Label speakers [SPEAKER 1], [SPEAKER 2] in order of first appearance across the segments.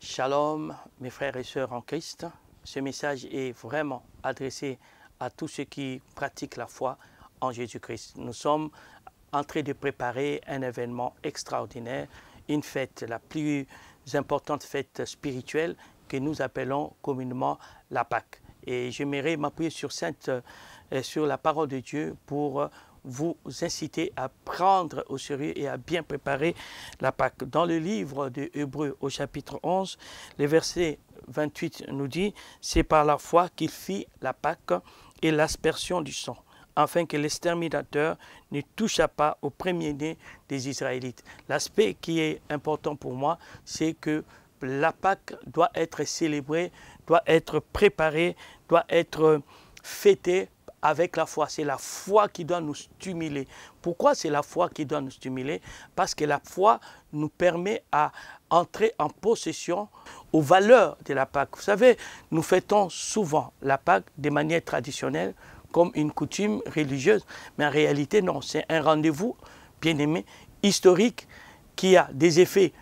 [SPEAKER 1] Shalom, mes frères et sœurs en Christ. Ce message est vraiment adressé à tous ceux qui pratiquent la foi en Jésus-Christ. Nous sommes en train de préparer un événement extraordinaire, une fête, la plus importante fête spirituelle que nous appelons communément la Pâque. Et j'aimerais m'appuyer sur la parole de Dieu pour vous inciter à prendre au sérieux et à bien préparer la Pâque. Dans le livre de Hébreux au chapitre 11, le verset 28 nous dit « C'est par la foi qu'il fit la Pâque et l'aspersion du sang, afin que l'exterminateur ne touchât pas au premier-né des Israélites. » L'aspect qui est important pour moi, c'est que la Pâque doit être célébrée, doit être préparée, doit être fêtée avec la foi. C'est la foi qui doit nous stimuler. Pourquoi c'est la foi qui doit nous stimuler? Parce que la foi nous permet à entrer en possession aux valeurs de la Pâque. Vous savez, nous fêtons souvent la Pâque de manière traditionnelle, comme une coutume religieuse. Mais en réalité, non, c'est un rendez-vous, bien aimé, historique, qui a des effets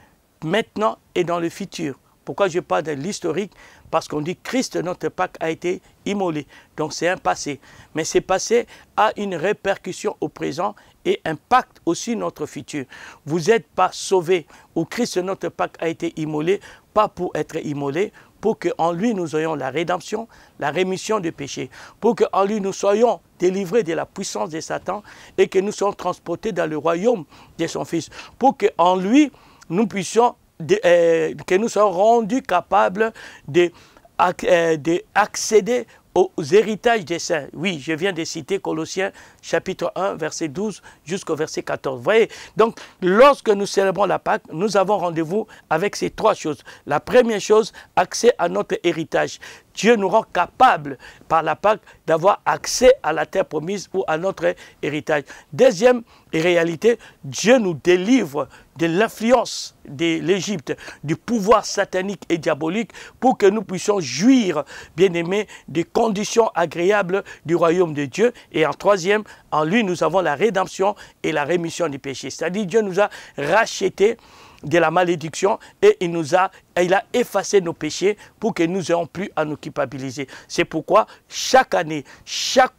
[SPEAKER 1] maintenant et dans le futur. Pourquoi je parle de l'historique? Parce qu'on dit Christ, notre Pâque, a été immolé. Donc c'est un passé. Mais ce passé a une répercussion au présent et impacte aussi notre futur. Vous n'êtes pas sauvés où Christ, notre Pâque, a été immolé, pas pour être immolé, pour qu'en lui nous ayons la rédemption, la rémission des péchés, pour qu'en lui nous soyons délivrés de la puissance de Satan et que nous soyons transportés dans le royaume de son Fils, pour qu'en lui nous puissions que nous soyons rendus capables d'accéder aux héritages des saints. Oui, je viens de citer Colossiens chapitre 1, verset 12 jusqu'au verset 14. Vous voyez, donc lorsque nous célébrons la Pâque, nous avons rendez-vous avec ces trois choses. La première chose, accès à notre héritage. Dieu nous rend capable par la Pâque d'avoir accès à la terre promise ou à notre héritage. Deuxième réalité, Dieu nous délivre de l'influence de l'Égypte, du pouvoir satanique et diabolique pour que nous puissions jouir, bien-aimés, des conditions agréables du royaume de Dieu. Et en troisième, en lui, nous avons la rédemption et la rémission des péchés. C'est-à-dire Dieu nous a rachetés de la malédiction et il a effacé nos péchés pour que nous n'ayons plus à nous culpabiliser. C'est pourquoi chaque année, chaque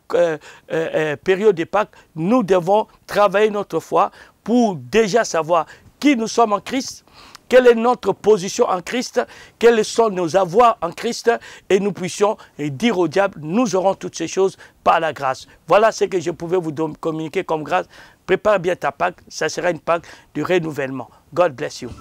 [SPEAKER 1] période de Pâques, nous devons travailler notre foi pour déjà savoir qui nous sommes en Christ, quelle est notre position en Christ, quels sont nos avoirs en Christ, et nous puissions dire au diable, nous aurons toutes ces choses par la grâce. Voilà ce que je pouvais vous communiquer comme grâce. Prépare bien ta Pâque, ça sera une Pâque de renouvellement. God bless you.